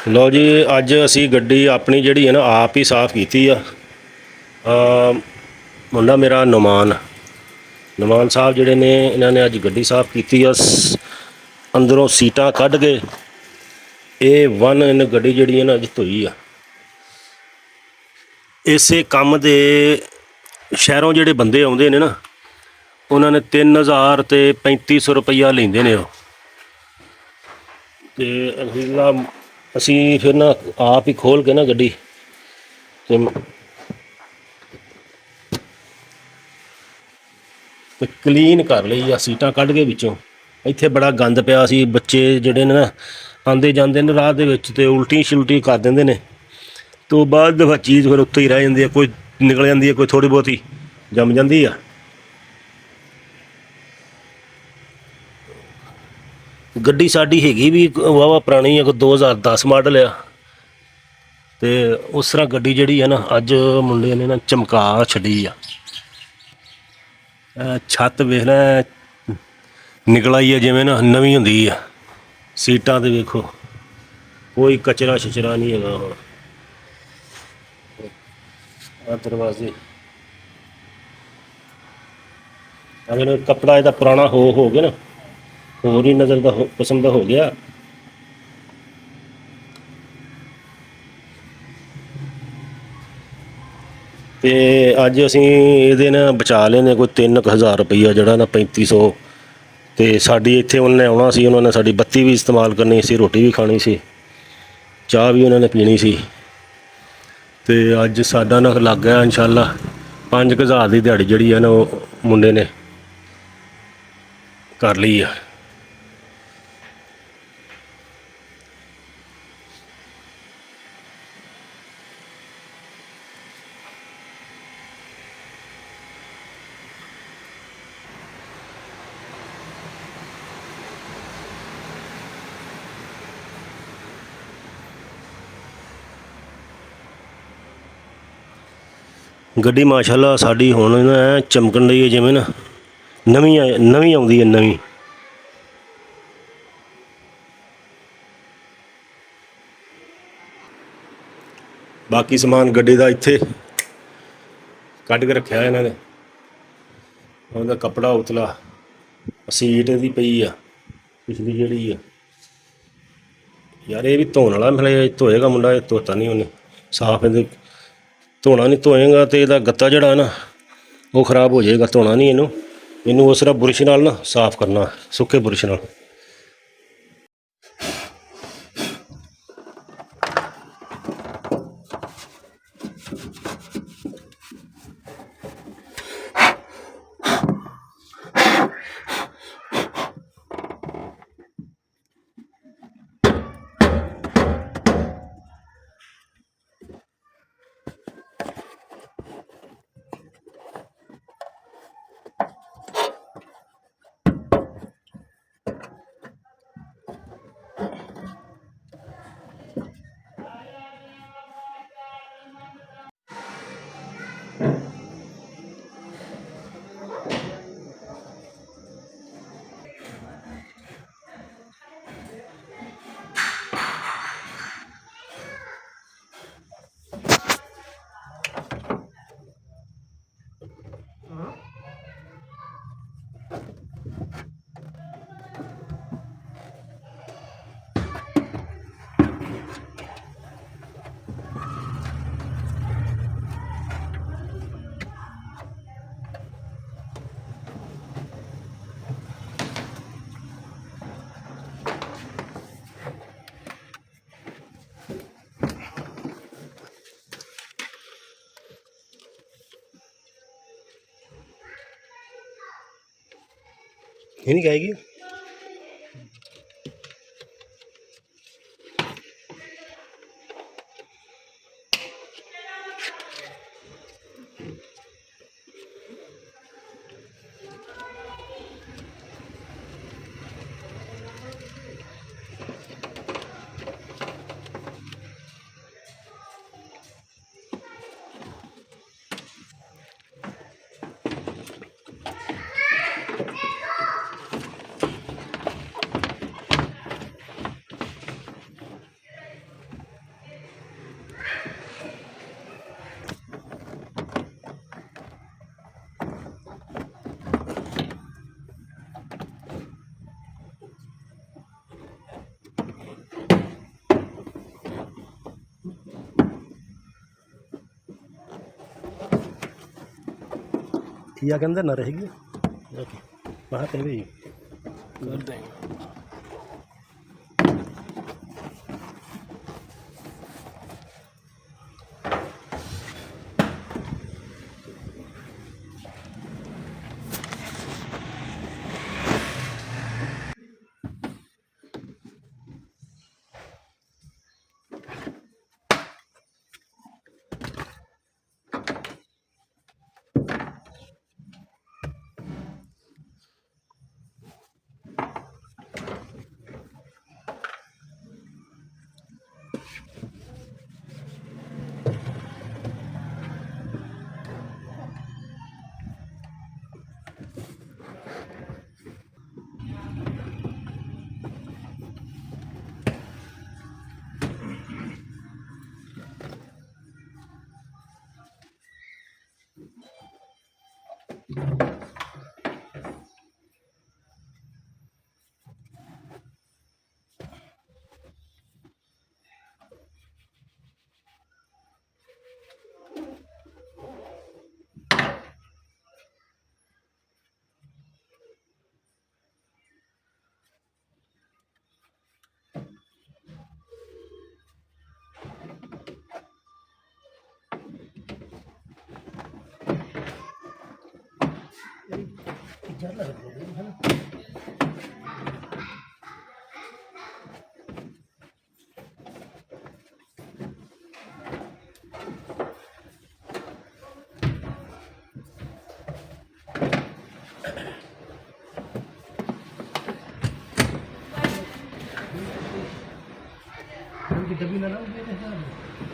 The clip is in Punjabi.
ਲਓ ਜੀ, ਅੱਜ ਅਸੀਂ ਗੱਡੀ ਆਪਣੀ ਜਿਹੜੀ ਹੈ ਨਾ ਆਪ ਹੀ ਸਾਫ਼ ਕੀਤੀ ਆ। ਮੁੰਡਾ ਮੇਰਾ ਨੁਮਾਨ ਸਾਹਿਬ ਜਿਹੜੇ ਨੇ, ਇਹਨਾਂ ਨੇ ਅੱਜ ਗੱਡੀ ਸਾਫ਼ ਕੀਤੀ ਆ। ਅੰਦਰੋਂ ਸੀਟਾਂ ਕੱਢ ਕੇ A1 ਇਹਨੇ ਗੱਡੀ ਜਿਹੜੀ ਹੈ ਨਾ ਅੱਜ ਧੋਈ ਆ। ਇਸੇ ਕੰਮ ਦੇ ਸ਼ਹਿਰੋਂ ਜਿਹੜੇ ਬੰਦੇ ਆਉਂਦੇ ਨੇ ਨਾ, ਉਹਨਾਂ ਨੇ 3000 ਅਤੇ 3500 ਰੁਪਈਆ ਲੈਂਦੇ ਨੇ ਉਹ। ਅਤੇ ਅਸੀਂ ਫਿਰ ਨਾ ਆਪ ਹੀ ਖੋਲ੍ਹ ਕੇ ਨਾ ਗੱਡੀ ਤੇ ਕਲੀਨ ਕਰ ਲਈ ਆ, ਸੀਟਾਂ ਕੱਢ ਕੇ ਵਿੱਚੋਂ। ਇੱਥੇ ਬੜਾ ਗੰਦ ਪਿਆ ਸੀ, ਬੱਚੇ ਜਿਹੜੇ ਨੇ ਨਾ ਆਉਂਦੇ ਜਾਂਦੇ ਨੇ ਰਾਹ ਦੇ ਵਿੱਚ ਅਤੇ ਉਲਟੀ ਕਰ ਦਿੰਦੇ ਨੇ, ਤੋਂ ਬਾਅਦ ਦਫਾ ਚੀਜ਼ ਫਿਰ ਉੱਤੇ ਹੀ ਰਹਿ ਜਾਂਦੀ ਹੈ, ਕੋਈ ਨਿਕਲ ਜਾਂਦੀ ਹੈ, ਕੋਈ ਥੋੜ੍ਹੀ ਬਹੁਤੀ ਜੰਮ ਜਾਂਦੀ ਆ। ਗੱਡੀ ਸਾਡੀ ਹੈਗੀ ਵੀ ਵਾਹਵਾ ਪੁਰਾਣੀ ਆ, ਕੋਈ 2010 ਮਾਡਲ ਆ। ਅਤੇ ਉਸ ਤਰ੍ਹਾਂ ਗੱਡੀ ਜਿਹੜੀ ਹੈ ਨਾ ਅੱਜ ਮੁੰਡੇ ਨੇ ਨਾ ਚਮਕਾ ਛੱਡੀ ਆ। ਛੱਤ ਵੇਖ ਲੈ, ਨਿਕਲ ਆਈ ਆ ਜਿਵੇਂ ਨਾ ਨਵੀਂ ਹੁੰਦੀ ਆ। ਸੀਟਾਂ 'ਤੇ ਵੇਖੋ ਕੋਈ ਕਚਰਾ ਸ਼ਚਰਾ ਨਹੀਂ ਹੈਗਾ। ਹੁਣ ਆਹ ਦਰਵਾਜ਼ੇ, ਅਗਰ ਕੱਪੜਾ ਇਹਦਾ ਪੁਰਾਣਾ ਹੋ ਗਿਆ ਨਾ, ਹੋਰ ਹੀ ਨਜ਼ਰ ਦਾ ਕਿਸਮ ਦਾ ਹੋ ਗਿਆ। ਅਤੇ ਅੱਜ ਅਸੀਂ ਇਹਦੇ ਨਾਲ ਬਚਾ ਲਏ ਨੇ ਕੋਈ 3000 ਰੁਪਈਆ, ਜਿਹੜਾ ਨਾ 3500। ਅਤੇ ਸਾਡੀ ਇੱਥੇ ਉਹਨਾਂ ਨੇ ਆਉਣਾ ਸੀ, ਉਹਨਾਂ ਨੇ ਸਾਡੀ ਬੱਤੀ ਵੀ ਇਸਤੇਮਾਲ ਕਰਨੀ ਸੀ, ਰੋਟੀ ਵੀ ਖਾਣੀ ਸੀ, ਚਾਹ ਵੀ ਉਹਨਾਂ ਨੇ ਪੀਣੀ ਸੀ। ਅਤੇ ਅੱਜ ਸਾਡਾ ਨਾ ਲੱਗ ਗਿਆ ਇਨਸ਼ਾਅੱਲਾ 5000 ਦੀ ਦਿਹਾੜੀ ਜਿਹੜੀ ਹੈ ਨਾ ਉਹ ਮੁੰਡੇ ਨੇ ਕਰ ਲਈ ਆ। ਗੱਡੀ ਮਾਸ਼ਾਅੱਲਾ ਸਾਡੀ ਹੁਣ ਨਾ ਚਮਕਣ ਲਈ ਹੈ, ਜਿਵੇਂ ਨਾ ਨਵੀਂ ਆਉਂਦੀ ਹੈ ਨਵੀਂ। ਬਾਕੀ ਸਮਾਨ ਗੱਡੀ ਦਾ ਇੱਥੇ ਕੱਢ ਕੇ ਰੱਖਿਆ ਇਹਨਾਂ ਨੇ। ਉਹਦਾ ਕੱਪੜਾ ਉਤਲਾ, ਸੀਟ ਇਹਦੀ ਪਈ ਆ ਪਿਛਲੀ ਜਿਹੜੀ ਆ। ਯਾਰ ਇਹ ਵੀ ਧੋਣ ਵਾਲਾ, ਮਤਲਬ ਧੋਏਗਾ ਮੁੰਡਾ, ਇਹ ਧੋਤਾ ਨਹੀਂ ਉਹਨੇ ਸਾਫ਼। ਇਹਦੇ ਧੋਣਾ ਨਹੀਂ, ਧੋਏਗਾ ਤਾਂ ਇਹਦਾ ਗੱਤਾ ਜਿਹੜਾ ਨਾ ਉਹ ਖ਼ਰਾਬ ਹੋ ਜਾਏਗਾ। ਧੋਣਾ ਨਹੀਂ ਇਹਨੂੰ ਉਸ ਤਰ੍ਹਾਂ ਬੁਰਸ਼ ਨਾਲ ਨਾ ਸਾਫ਼ ਕਰਨਾ, ਸੁੱਕੇ ਬੁਰਸ਼ ਨਾਲ। ये नहीं खाएगी। ਕੀ ਆ ਕਹਿੰਦਾ ਨਾ ਰਹੇਗੀ ਓਕੇ ਬਾਹਰ ਤੇ ਵੀ ਕਰਦੇ ज़्यादा लग रही है ना डब्बी लगा